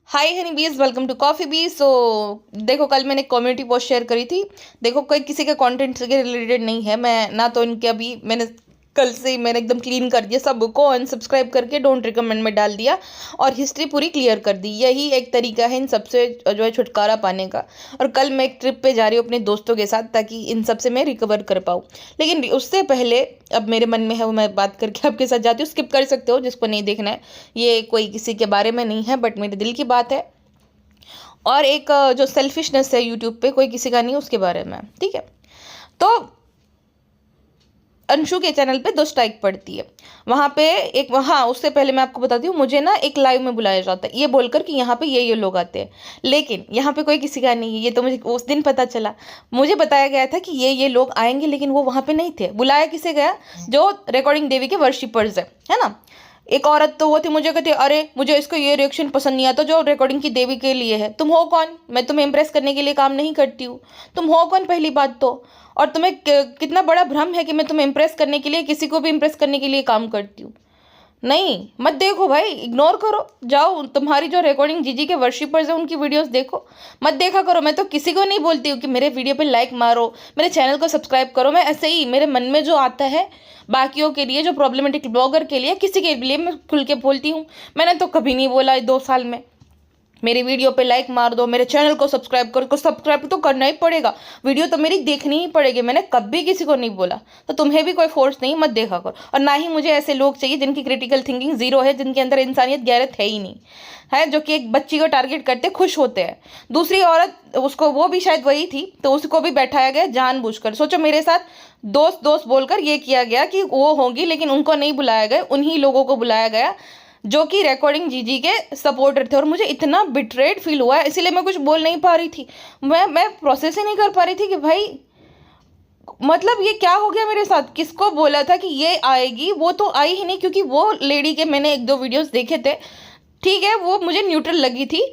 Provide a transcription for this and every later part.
हाय हनी बीज, welcome to coffee बीज। देखो, कल मैंने कम्युनिटी पोस्ट शेयर करी थी। देखो, कोई किसी के कंटेंट से रिलेटेड नहीं है। मैं ना तो इनके अभी मैंने कल से ही मैंने एकदम क्लीन कर दिया, सबको अनसब्सक्राइब करके डोंट रिकमेंड में डाल दिया और हिस्ट्री पूरी क्लियर कर दी। यही एक तरीका है इन सबसे जो है छुटकारा पाने का। और कल मैं एक ट्रिप पे जा रही हूँ अपने दोस्तों के साथ, ताकि इन सब से मैं रिकवर कर पाऊँ। लेकिन उससे पहले अब मेरे मन में है वो मैं बात करके आपके साथ जाती हूँ। स्किप कर सकते हो जिसको नहीं देखना है। ये कोई किसी के बारे में नहीं है, बट मेरे दिल की बात है। और एक जो सेल्फिशनेस है यूट्यूब पे, कोई किसी का नहीं, उसके बारे में। ठीक है, तो अंशु के चैनल पे 2 स्ट्राइक पड़ती है। वहाँ पे एक, हाँ उससे पहले मैं आपको बताती हूँ, मुझे ना एक लाइव में बुलाया जाता है ये बोलकर कि यहाँ पे ये लोग आते हैं। लेकिन यहाँ पे कोई किसी का नहीं है, ये तो मुझे उस दिन पता चला। मुझे बताया गया था कि ये लोग आएंगे, लेकिन वो वहाँ पे नहीं थे। बुलाया किसे गया? जो रिकॉर्डिंग देवी के वर्शिपर्स है ना। एक औरत तो वो थी, मुझे कहती अरे मुझे इसका ये रिएक्शन पसंद नहीं आता जो रिकॉर्डिंग की देवी के लिए है। तुम हो कौन? मैं तुम्हें इम्प्रेस करने के लिए काम नहीं करती हूँ। तुम हो कौन पहली बात तो? और तुम्हें कितना बड़ा भ्रम है कि मैं तुम्हें इम्प्रेस करने के लिए, किसी को भी इम्प्रेस करने के लिए काम करती हूँ। नहीं, मत देखो भाई, इग्नोर करो। जाओ, तुम्हारी जो रिकॉर्डिंग जीजी के वर्शिपर्स है उनकी वीडियोस देखो, मत देखा करो। मैं तो किसी को नहीं बोलती हूँ कि मेरे वीडियो पे लाइक मारो, मेरे चैनल को सब्सक्राइब करो। मैं ऐसे ही मेरे मन में जो आता है, बाकियों के लिए, जो प्रॉब्लमेटिक ब्लॉगर के लिए, किसी के लिए मैं खुल के बोलती हूँ। मैंने तो कभी नहीं बोला 2 साल में मेरी वीडियो पे लाइक मार दो, मेरे चैनल को सब्सक्राइब करो। को सब्सक्राइब तो करना ही पड़ेगा, वीडियो तो मेरी देखनी ही पड़ेगी। मैंने कभी किसी को नहीं बोला, तो तुम्हें भी कोई फोर्स नहीं, मत देखा करो। और ना ही मुझे ऐसे लोग चाहिए जिनकी क्रिटिकल थिंकिंग जीरो है, जिनके अंदर इंसानियत गैरत है ही नहीं है, जो कि एक बच्ची को टारगेट करते खुश होते हैं। दूसरी औरत, उसको, वो भी शायद वही थी, तो उसको भी बैठाया गया जानबूझकर। सोचो, मेरे साथ दोस्त दोस्त बोलकर ये किया गया कि वो होंगी, लेकिन उनको नहीं बुलाया गया, उन्हीं लोगों को बुलाया गया जो कि रिकॉर्डिंग जीजी के सपोर्टर थे। और मुझे इतना बिट्रेड फील हुआ, इसीलिए मैं कुछ बोल नहीं पा रही थी। मैं प्रोसेस ही नहीं कर पा रही थी कि भाई, मतलब ये क्या हो गया मेरे साथ। किसको बोला था कि ये आएगी? वो तो आई ही नहीं, क्योंकि वो लेडी के मैंने 1-2 वीडियोस देखे थे। ठीक है, वो मुझे न्यूट्रल लगी थी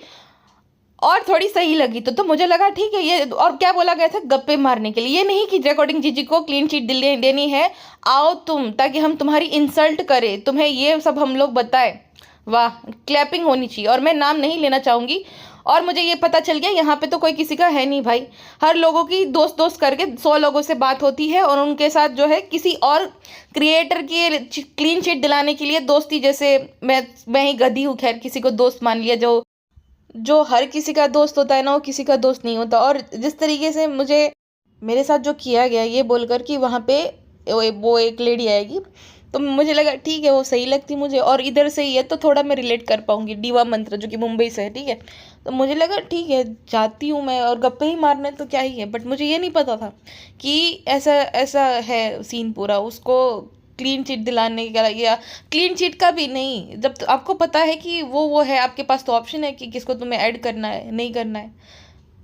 और थोड़ी सही लगी, तो मुझे लगा ठीक है ये। और क्या बोला गया था? गप्पे मारने के लिए। ये नहीं कि रिकॉर्डिंग जीजी को क्लीन चिट देनी है, आओ तुम, ताकि हम तुम्हारी इंसल्ट करें, तुम्हें ये सब हम लोग बताएं। वाह, क्लैपिंग होनी चाहिए। और मैं नाम नहीं लेना चाहूँगी। और मुझे ये पता चल गया यहाँ पे तो कोई किसी का है नहीं भाई। हर लोगों की दोस्त दोस्त करके 100 लोगों से बात होती है, और उनके साथ जो है किसी और क्रिएटर की क्लीन चिट दिलाने के लिए दोस्ती, जैसे मैं ही गधी हूँ, खैर किसी को दोस्त मान लिया। जो जो हर किसी का दोस्त होता है ना, वो किसी का दोस्त नहीं होता। और जिस तरीके से मुझे मेरे साथ जो किया गया, ये बोलकर कि वहाँ पे वो एक लेडी आएगी, तो मुझे लगा ठीक है, वो सही लगती मुझे, और इधर से ही है तो थोड़ा मैं रिलेट कर पाऊंगी। डीवा मंत्र जो कि मुंबई से है, ठीक है। तो मुझे लगा ठीक है, जाती हूँ मैं, और गप्पे ही मारने तो क्या ही है। बट मुझे ये नहीं पता था कि ऐसा ऐसा है सीन पूरा। उसको क्लीन चिट दिलाने का, या क्लीन चिट का भी नहीं, जब तो आपको पता है कि वो है, आपके पास तो ऑप्शन है कि किसको तुम्हें ऐड करना है, नहीं करना है।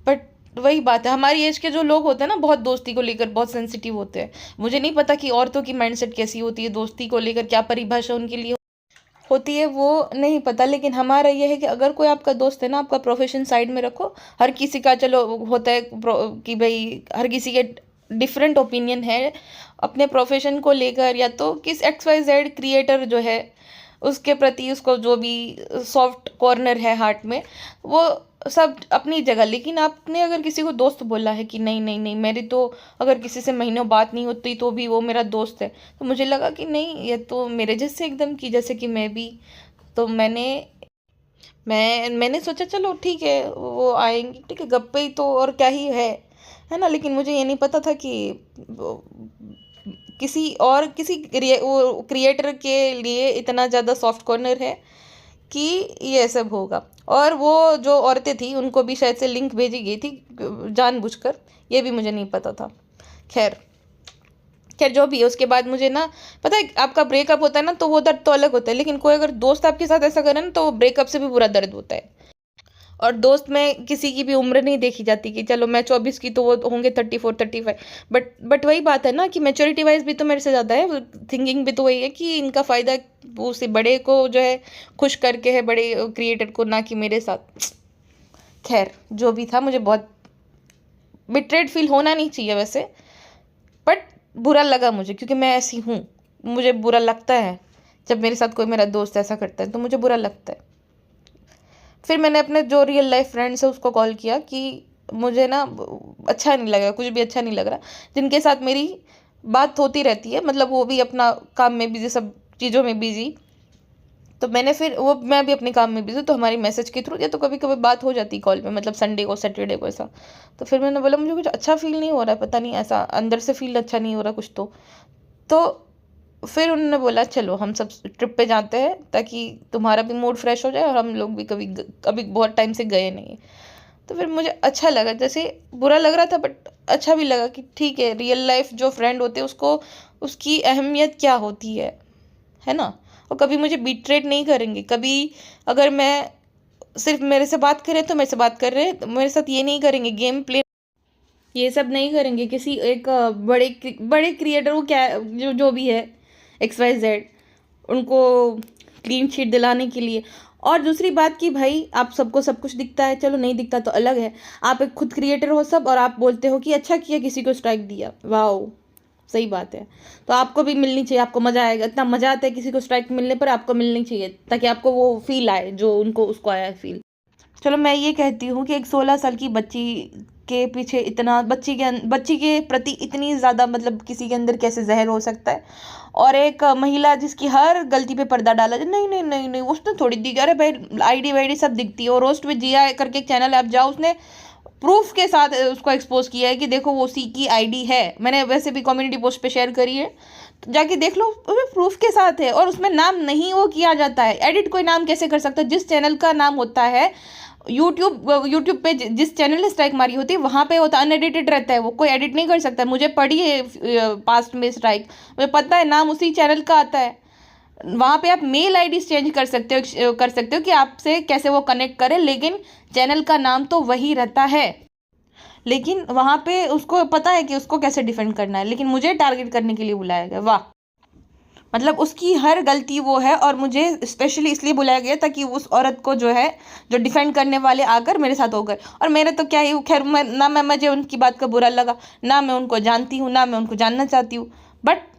बट वही बात है, हमारी एज के जो लोग होते हैं ना, बहुत दोस्ती को लेकर बहुत सेंसिटिव होते हैं। मुझे नहीं पता कि औरतों की माइंडसेट कैसी होती है, दोस्ती को लेकर क्या परिभाषा उनके लिए होती है, वो नहीं पता। लेकिन हमारा ये है कि अगर कोई आपका दोस्त है ना, आपका प्रोफेशन साइड में रखो। हर किसी का चलो होता है कि भाई हर किसी के डिफरेंट ओपिनियन है अपने प्रोफेशन को लेकर, या तो किस XYZ क्रिएटर जो है उसके प्रति, उसको जो भी सॉफ्ट कॉर्नर है हार्ट में, वो सब अपनी जगह। लेकिन आपने अगर किसी को दोस्त बोला है कि नहीं नहीं नहीं, मेरी तो अगर किसी से महीनों बात नहीं होती तो भी वो मेरा दोस्त है, तो मुझे लगा कि नहीं, ये तो मेरे जैसे एकदम की, जैसे कि मैं भी। तो मैंने सोचा चलो ठीक है, वो आएंगी, ठीक है, गप्पे ही तो, और क्या ही है ना। लेकिन मुझे ये नहीं पता था कि किसी वो क्रिएटर के लिए इतना ज़्यादा सॉफ्ट कॉर्नर है कि ये सब होगा। और वो जो औरतें थी उनको भी शायद से लिंक भेजी गई थी जानबूझकर, ये भी मुझे नहीं पता था। खैर खैर, जो भी है, उसके बाद मुझे ना पता है, आपका ब्रेकअप होता है ना, तो वो दर्द तो अलग होता है, लेकिन कोई अगर दोस्त आपके साथ ऐसा करे ना, तो ब्रेकअप से भी बुरा दर्द होता है। और दोस्त में किसी की भी उम्र नहीं देखी जाती कि चलो मैं 24 की तो वो होंगे 34-35। बट वही बात है ना कि मैच्योरिटी वाइज भी तो मेरे से ज़्यादा है, थिंकिंग भी तो वही है कि इनका फ़ायदा उसे बड़े को जो है खुश करके है, बड़े क्रिएटर को, ना कि मेरे साथ। खैर, जो भी था, मुझे बहुत बिट्रेड फील होना नहीं चाहिए वैसे, बट बुरा लगा मुझे, क्योंकि मैं ऐसी हूँ। मुझे बुरा लगता है जब मेरे साथ कोई मेरा दोस्त ऐसा करता है, तो मुझे बुरा लगता है। फिर मैंने अपने जो रियल लाइफ फ्रेंड्स है उसको कॉल किया कि मुझे ना अच्छा नहीं लग रहा, कुछ भी अच्छा नहीं लग रहा, जिनके साथ मेरी बात होती रहती है, मतलब वो भी अपना काम में बिजी, सब चीज़ों में बिजी, तो मैंने फिर वो, मैं भी अपने काम में बिजी, तो हमारी मैसेज के थ्रू या तो कभी कभी बात हो जाती कॉल पे, मतलब संडे को सैटरडे को ऐसा। तो फिर मैंने बोला मुझे कुछ अच्छा फील नहीं हो रहा है, पता नहीं ऐसा अंदर से फील अच्छा नहीं हो रहा कुछ। तो फिर उन्होंने बोला चलो हम सब ट्रिप पे जाते हैं ताकि तुम्हारा भी मूड फ्रेश हो जाए और हम लोग भी कभी कभी बहुत टाइम से गए नहीं। तो फिर मुझे अच्छा लगा, जैसे बुरा लग रहा था बट अच्छा भी लगा कि ठीक है, रियल लाइफ जो फ्रेंड होते हैं उसको उसकी अहमियत क्या होती है ना। और कभी मुझे बिट्रेट नहीं करेंगे कभी, अगर मैं सिर्फ मेरे से बात करें तो मेरे से बात कर रहे हैं, तो मेरे साथ ये नहीं करेंगे, गेम प्ले ये सब नहीं करेंगे। किसी एक बड़े बड़े क्रिएटर को क्या, जो भी है XYZ, उनको क्लीन शीट दिलाने के लिए। और दूसरी बात कि भाई आप सबको सब कुछ दिखता है, चलो नहीं दिखता तो अलग है, आप एक खुद क्रिएटर हो सब, और आप बोलते हो कि अच्छा किया किसी को स्ट्राइक दिया, वाह सही बात है। तो आपको भी मिलनी चाहिए, आपको मज़ा आएगा, इतना मज़ा आता है किसी को स्ट्राइक मिलने पर, आपको मिलनी चाहिए ताकि आपको वो फील आए जो उनको उसको आया फील। चलो मैं ये कहती हूँ कि एक 16 साल की बच्ची के पीछे इतना, बच्ची के प्रति इतनी ज़्यादा, मतलब किसी के अंदर कैसे जहर हो सकता है। और एक महिला जिसकी हर गलती पे पर्दा डाला जाए, नहीं नहीं नहीं नहीं, उसने थोड़ी दी, अरे भाई आईडी वाईडी सब दिखती है। और रोस्ट विद जिया करके एक चैनल है, आप जाओ, उसने प्रूफ के साथ उसको एक्सपोज किया है कि देखो वो सी की आईडी है। मैंने वैसे भी कम्युनिटी पोस्ट पे शेयर करी है, तो जाके देख लो, उसमें प्रूफ के साथ है। और उसमें नाम नहीं वो किया जाता है, एडिट कोई नाम कैसे कर सकता है। जिस चैनल का नाम होता है यूट्यूब पे, जिस चैनल ने स्ट्राइक मारी होती है वहाँ पे होता अनएडिटेड रहता है, वो कोई एडिट नहीं कर सकता। मुझे पड़ी है पास्ट में स्ट्राइक, मुझे पता है, नाम उसी चैनल का आता है। वहाँ पे आप मेल आईडी चेंज कर सकते हो कि आपसे कैसे वो कनेक्ट करे, लेकिन चैनल का नाम तो वही रहता है। लेकिन वहाँ पे उसको पता है कि उसको कैसे डिफेंड करना है, लेकिन मुझे टारगेट करने के लिए बुलाया गया। वाह, मतलब उसकी हर गलती वो है, और मुझे स्पेशली इसलिए बुलाया गया ताकि उस औरत को जो है, जो डिफेंड करने वाले आकर मेरे साथ हो गए। और मेरे तो क्या ही, खैर ना मैं मुझे उनकी बात का बुरा लगा, ना मैं उनको जानती हूँ, ना मैं उनको जानना चाहती हूँ। बट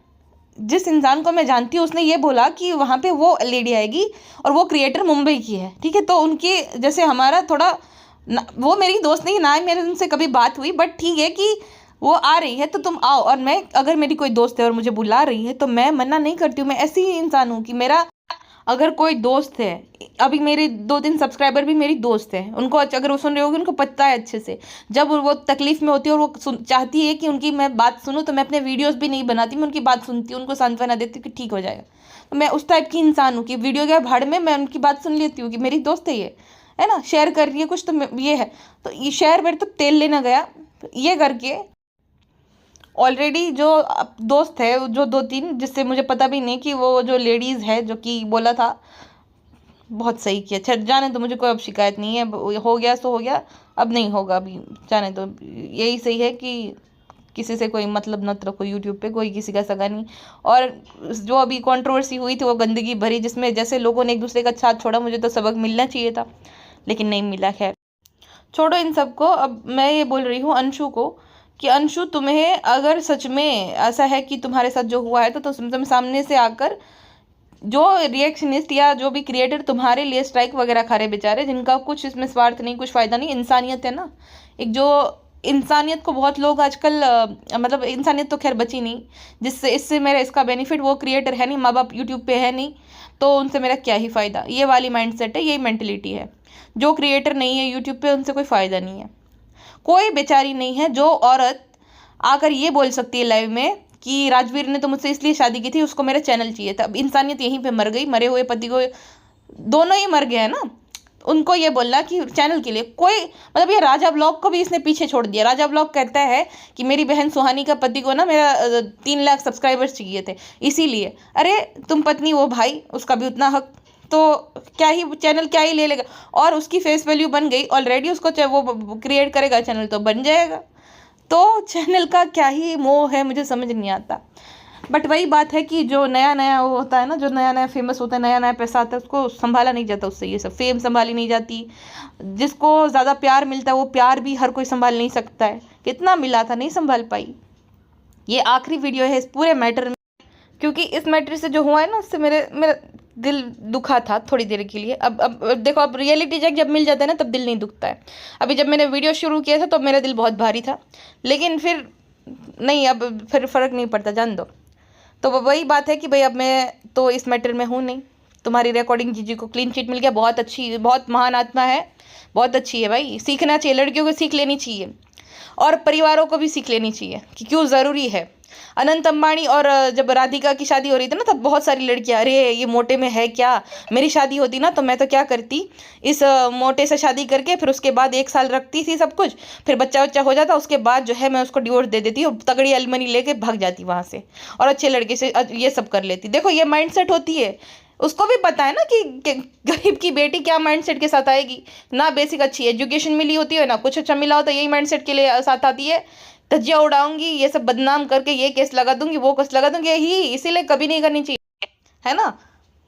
जिस इंसान को मैं जानती हूँ उसने ये बोला कि वहाँ पे वो लेडी आएगी और वो क्रिएटर मुंबई की है, ठीक है। तो उनके जैसे हमारा थोड़ा वो मेरी दोस्त नहीं, ना ही मेरे उनसे कभी बात हुई, बट ठीक है कि वो आ रही है तो तुम आओ। और मैं, अगर मेरी कोई दोस्त है और मुझे बुला रही है तो मैं मना नहीं करती हूँ। मैं ऐसी ही इंसान हूँ कि मेरा अगर कोई दोस्त है, अभी मेरे 2-3 सब्सक्राइबर भी मेरी दोस्त है, उनको अगर वो सुन रहे होगी उनको पता है अच्छे से, जब वो तकलीफ़ में होती है और वो चाहती है कि उनकी मैं बात सुनूँ, तो मैं अपने वीडियोस भी नहीं बनाती, मैं उनकी बात सुनती हूँ, उनको सांत्वना देती हूँ कि ठीक हो जाएगा। तो मैं उस टाइप की इंसान हूँ कि वीडियो के भाड़ में मैं उनकी बात सुन लेती हूँ कि मेरी दोस्त है ना, शेयर कर रही है कुछ तो ये है, तो ये शेयर मेरे तो तेल लेना गया ये करके। ऑलरेडी जो दोस्त है, जो 2-3, जिससे मुझे पता भी नहीं कि वो जो लेडीज़ है जो कि बोला था, बहुत सही किया। अच्छा जाने तो, मुझे कोई अब शिकायत नहीं है, हो गया सो हो गया, अब नहीं होगा, अभी जाने तो। यही सही है कि किसी से कोई मतलब मत रखो यूट्यूब पे, कोई किसी का सगा नहीं। और जो अभी कंट्रोवर्सी हुई थी वो गंदगी भरी, जिसमें जैसे लोगों ने एक दूसरे का साथ छोड़ा, मुझे तो सबक मिलना चाहिए था लेकिन नहीं मिला। खैर छोड़ो इन सबको, अब मैं ये बोल रही हूँ अंशु को कि अंशु, तुम्हें अगर सच में ऐसा है कि तुम्हारे साथ जो हुआ है तो तुम सामने से आकर, जो रिएक्शनिस्ट या जो भी क्रिएटर तुम्हारे लिए स्ट्राइक वगैरह खा रहे बेचारे, जिनका कुछ इसमें स्वार्थ नहीं, कुछ फ़ायदा नहीं, इंसानियत है ना, एक जो इंसानियत को बहुत लोग आजकल मतलब इंसानियत तो खैर बची नहीं, जिससे इससे मेरा इसका बेनिफिट, वो क्रिएटर है नहीं, माँ बाप यूट्यूब पे है नहीं, तो उनसे मेरा क्या ही फ़ायदा, ये वाली माइंडसेट है, यही मेंटलिटी है। जो क्रिएटर नहीं है यूट्यूब पे उनसे कोई फ़ायदा नहीं है। कोई बेचारी नहीं है जो औरत आकर ये बोल सकती है लाइव में कि राजवीर ने तो मुझसे इसलिए शादी की थी, उसको मेरा चैनल चाहिए था। अब इंसानियत यहीं पे मर गई, मरे हुए पति को दोनों ही मर गए हैं ना। उनको ये बोलना कि चैनल के लिए कोई, मतलब ये राजा ब्लॉग को भी इसने पीछे छोड़ दिया। राजा ब्लॉग कहता है कि मेरी बहन सुहानी का पति को ना मेरा 3 लाख सब्सक्राइबर्स चाहिए थे इसीलिए। अरे तुम पत्नी वो भाई, उसका भी उतना हक, तो क्या ही चैनल क्या ही ले लेगा। और उसकी फेस वैल्यू बन गई ऑलरेडी, उसको चाहे वो क्रिएट करेगा चैनल तो बन जाएगा, तो चैनल का क्या ही मोह है, मुझे समझ नहीं आता। बट वही बात है कि जो नया नया वो होता है ना, जो नया नया फेमस होता है, नया नया पैसा आता है, उसको संभाला नहीं जाता उससे, ये सब फेम संभाली नहीं जाती। जिसको ज़्यादा प्यार मिलता है वो प्यार भी हर कोई संभाल नहीं सकता है। कितना मिला था, नहीं संभाल पाई। ये आखिरी वीडियो है इस पूरे मैटर में, क्योंकि इस मैटर से जो हुआ है ना, उससे मेरा दिल दुखा था थोड़ी देर के लिए। अब देखो, अब रियलिटी चेक जब मिल जाता है ना तब दिल नहीं दुखता है। अभी जब मैंने वीडियो शुरू किया था तो मेरा दिल बहुत भारी था, लेकिन फिर नहीं, अब फिर फ़र्क नहीं पड़ता, जान दो। तो वही बात है कि भाई अब मैं तो इस मैटर में हूँ नहीं। तुम्हारी रिकॉर्डिंग जीजी को क्लीन चिट मिल गया, बहुत अच्छी, बहुत महान आत्मा है, बहुत अच्छी है भाई, सीखना चाहिए, लड़कियों को सीख लेनी चाहिए और परिवारों को भी सीख लेनी चाहिए कि क्यों ज़रूरी है। अनंत अंबानी और जब राधिका की शादी हो रही थी ना तब बहुत सारी लड़कियां, अरे ये मोटे में है क्या, मेरी शादी होती ना तो मैं तो क्या करती, इस मोटे से शादी करके फिर उसके बाद 1 साल रखती थी सब कुछ, फिर बच्चा बच्चा हो जाता, उसके बाद जो है मैं उसको डिवोर्स दे देती और तगड़ी अलमनी लेके भाग जाती वहां से और अच्छे लड़के से ये सब कर लेती। देखो ये माइंडसेट होती है, उसको भी पता है ना कि गरीब की बेटी क्या माइंडसेट के साथ आएगी। ना बेसिक अच्छी एजुकेशन मिली होती है, ना कुछ अच्छा मिला होता, यही माइंडसेट के लिए साथ आती है, धज्जियां उड़ाऊंगी, ये सब बदनाम करके ये केस लगा दूंगी, वो केस लगा दूंगी, यही इसीलिए कभी नहीं करनी चाहिए, है ना।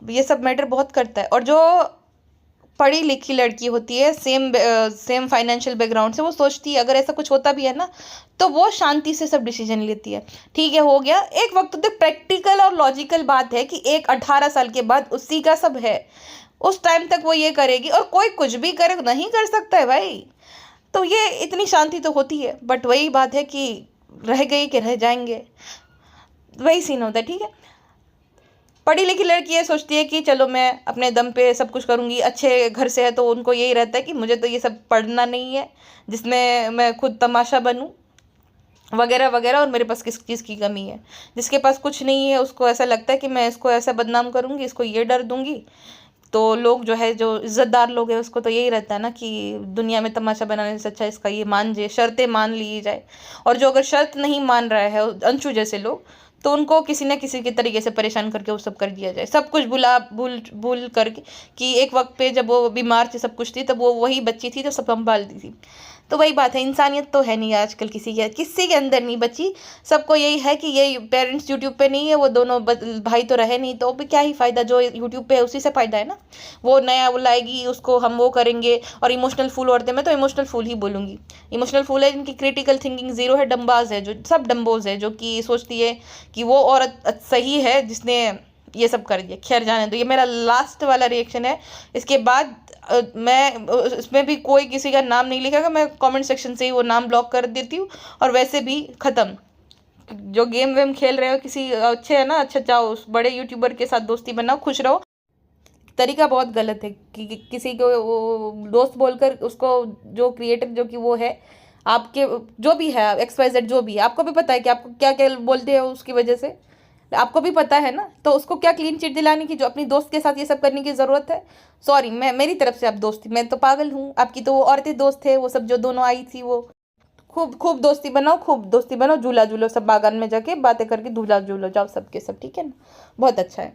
ये सब मैटर बहुत करता है। और जो पढ़ी लिखी लड़की होती है, सेम फाइनेंशियल बैकग्राउंड से, वो सोचती है अगर ऐसा कुछ होता भी है ना तो वो शांति से सब डिसीजन लेती है। ठीक है, हो गया एक वक्त, तो प्रैक्टिकल और लॉजिकल बात है कि एक 18 साल के बाद उसी का सब है, उस टाइम तक वो ये करेगी और कोई कुछ भी करे नहीं कर सकता है भाई। तो ये इतनी शांति तो होती है, बट वही बात है कि रह गई कि रह जाएंगे, वही सीन होता है। ठीक है, पढ़ी लिखी लड़की ये सोचती है कि चलो मैं अपने दम पे सब कुछ करूँगी, अच्छे घर से है तो उनको यही रहता है कि मुझे तो ये सब पढ़ना नहीं है जिसमें मैं खुद तमाशा बनूँ वगैरह वगैरह, और मेरे पास किस चीज़ की कमी है। जिसके पास कुछ नहीं है उसको ऐसा लगता है कि मैं इसको ऐसा बदनाम करूँगी, इसको ये डर दूँगी। तो लोग जो है, जो इज़्ज़तदार लोग हैं, उसको तो यही रहता है ना कि दुनिया में तमाशा बनाने से अच्छा इसका ये मान जाए, शर्तें मान ली जाए। और जो अगर शर्त नहीं मान रहा है, अंशु जैसे लोग, तो उनको किसी न किसी के तरीके से परेशान करके वो सब कर दिया जाए, सब कुछ भूल भूल करके कि एक वक्त पे जब वो बीमार थी, सब कुछ थी, तब वो वही बच्ची थी जो सब संभालती थी। तो वही बात है, इंसानियत तो है नहीं आजकल किसी के अंदर नहीं बची। सबको यही है कि ये पेरेंट्स यूट्यूब पे नहीं है, वो दोनों भाई तो रहे नहीं, तो भी क्या ही फ़ायदा, जो यूट्यूब पे है उसी से फ़ायदा है ना। वो नया वो लाएगी, उसको हम वो करेंगे। और इमोशनल फूल औरतें, मैं तो इमोशनल फूल ही बोलूँगी, इमोशनल फूल है जिनकी क्रिटिकल थिंकिंग ज़ीरो है, डम्बाज है, जो सब डम्बोज है, जो कि सोचती है कि वो औरत सही है जिसने ये सब कर दिया। खैर जाने दो, ये मेरा लास्ट वाला रिएक्शन है। इसके बाद मैं इसमें भी कोई किसी का नाम नहीं लिखेगा, मैं कमेंट सेक्शन से ही वो नाम ब्लॉक कर देती हूँ। और वैसे भी ख़त्म, जो गेम वेम खेल रहे हो किसी अच्छे है ना, अच्छा जाओ उस बड़े यूट्यूबर के साथ दोस्ती बनाओ, खुश रहो। तरीका बहुत गलत है कि किसी को वो दोस्त बोलकर उसको, जो क्रिएटर जो कि वो है आपके, जो भी है XYZ, जो भी है, आपको भी पता है कि आपको क्या क्या बोलते हो उसकी वजह से, आपको भी पता है ना, तो उसको क्या क्लीन चिट दिलाने की, जो अपनी दोस्त के साथ ये सब करने की ज़रूरत है। सॉरी, मैं मेरी तरफ से आप दोस्ती, मैं तो पागल हूँ, आपकी तो वो औरतें दोस्त थे, वो सब जो दोनों आई थी, वो खूब खूब दोस्ती बनाओ, खूब दोस्ती बनाओ, झूला झूलो सब बागान में जाके बातें करके झूला झूलो जाओ सबके सब, ठीक है ना, बहुत अच्छा है।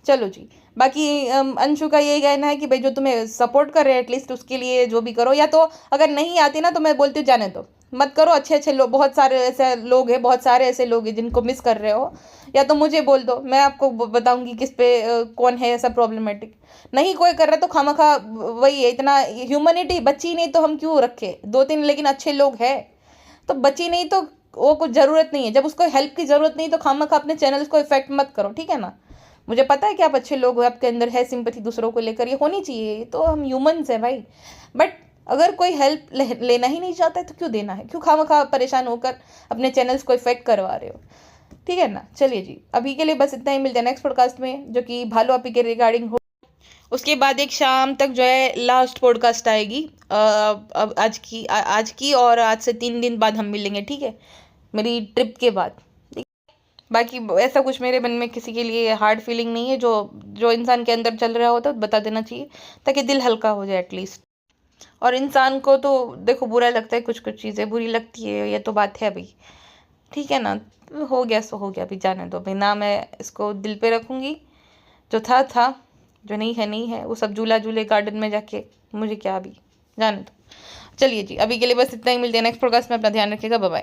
चलो जी, बाकी अंशु का यही कहना है कि भाई जो तुम्हें सपोर्ट कर रहे हैं एटलीस्ट उसके लिए जो भी करो, या तो अगर नहीं आती ना तो मैं बोलती हूँ जाने दो, मत करो। अच्छे अच्छे लोग, बहुत सारे ऐसे लोग हैं, बहुत सारे ऐसे लोग हैं जिनको मिस कर रहे हो, या तो मुझे बोल दो, मैं आपको बताऊंगी किस पे कौन है ऐसा प्रॉब्लमेटिक। नहीं कोई कर रहा तो खामखा, वही है, इतना ह्यूमैनिटी बची नहीं तो हम क्यों रखे 2-3, लेकिन अच्छे लोग हैं तो बची नहीं तो वो कुछ ज़रूरत नहीं है। जब उसको हेल्प की ज़रूरत नहीं तो खामखा अपने चैनल्स को इफेक्ट मत करो, ठीक है ना। मुझे पता है कि आप अच्छे लोग हो, आपके अंदर है सिंपैथी दूसरों को लेकर, ये होनी चाहिए, तो हम ह्यूमंस हैं भाई। बट अगर कोई हेल्प लेना ही नहीं चाहता है तो क्यों देना है, क्यों खामखा परेशान होकर अपने चैनल्स को इफेक्ट करवा रहे हो, ठीक है ना। चलिए जी, अभी के लिए बस इतना ही, मिलते हैं नेक्स्ट पॉडकास्ट में जो कि भालू आपी के रिगार्डिंग हो। उसके बाद एक शाम तक जो है लास्ट पॉडकास्ट आएगी, अब आज की, और आज से 3 दिन बाद हम मिलेंगे, ठीक है, मेरी ट्रिप के बाद। बाकी ऐसा कुछ मेरे मन में किसी के लिए हार्ड फीलिंग नहीं है, जो इंसान के अंदर चल रहा होता है बता देना चाहिए ताकि दिल हल्का हो जाए एटलीस्ट। और इंसान को तो देखो बुरा लगता है, कुछ कुछ चीज़ें बुरी लगती है, ये तो बात है भाई, ठीक है ना। हो गया सो हो गया, अभी जाने दो भाई, ना मैं इसको दिल पे रखूँगी, जो था, जो नहीं है नहीं है, वो सब झूला झूले गार्डन में जाके, मुझे क्या, अभी जाने दो। चलिए जी, अभी के लिए बस इतना ही, मिलते हैं नेक्स्ट पॉडकास्ट में, अपना ध्यान रखिएगा, बाय बाय।